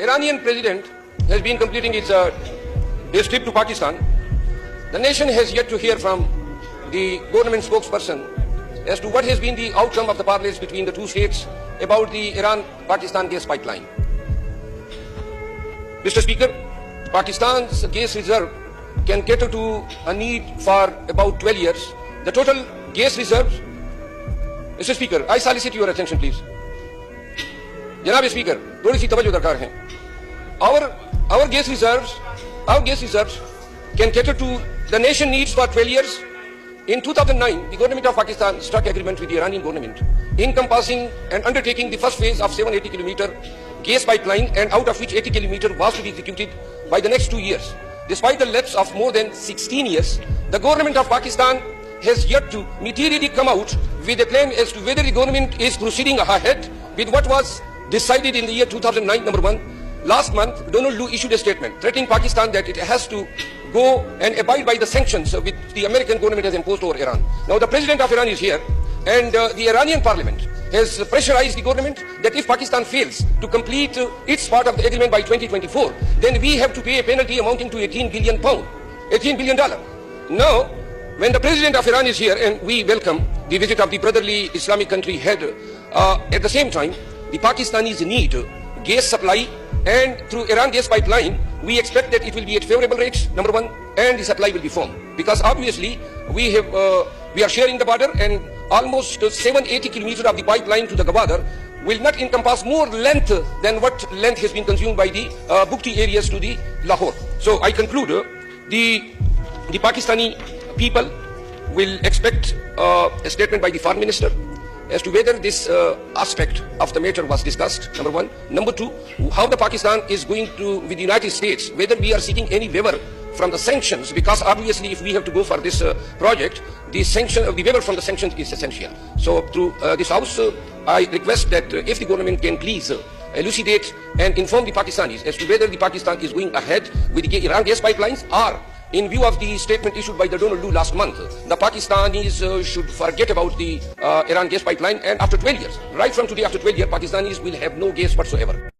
Iranian president has been completing his trip to Pakistan. The nation has yet to hear from the government spokesperson as to what has been the outcome of the parleys between the two states about the Iran-Pakistan gas pipeline. Mr. Speaker, Pakistan's gas reserve can cater to a need for about 12 years. The total gas reserves, Mr. Speaker, I solicit your attention, please. Janab Speaker, थोड़ी सी तवज्जो दरकार है. Our gas reserves can cater to the nation needs for 12 years. In 2009, the government of Pakistan struck agreement with the Iranian government, encompassing and undertaking the first phase of 780-kilometer gas pipeline, and out of which 80 kilometer was to be executed by the next 2 years. Despite the lapse of more than 16 years, the government of Pakistan has yet to materially come out with a claim as to whether the government is proceeding ahead with what was decided in the year 2009, number one. Last month, Donald Lu issued a statement threatening Pakistan that it has to go and abide by the sanctions which the American government has imposed over Iran. Now, the president of Iran is here, and the Iranian parliament has pressurized the government that if Pakistan fails to complete its part of the agreement by 2024, then we have to pay a penalty amounting to £18 billion. Now, when the president of Iran is here, and we welcome the visit of the brotherly Islamic country head, at the same time, the Pakistanis need gas supply, and through Iran gas pipeline, we expect that it will be at favorable rates, number one, and the supply will be firm. Because obviously, we are sharing the border, and almost 780 kilometers of the pipeline to the Gwadar will not encompass more length than what length has been consumed by the Bukti areas to the Lahore. So I conclude, the Pakistani people will expect a statement by the foreign minister as to whether this aspect of the matter was discussed, number one. Number two, how the Pakistan is going to with the United States, whether we are seeking any waiver from the sanctions, because obviously if we have to go for this project, the waiver from the sanctions is essential. So through this house, I request that if the government can please elucidate and inform the Pakistanis as to whether the Pakistan is going ahead with the Iran gas pipelines, or in view of the statement issued by the Donald Lu last month, the Pakistanis should forget about the Iran gas pipeline, and after 12 years, right from today, after 12 years, Pakistanis will have no gas whatsoever.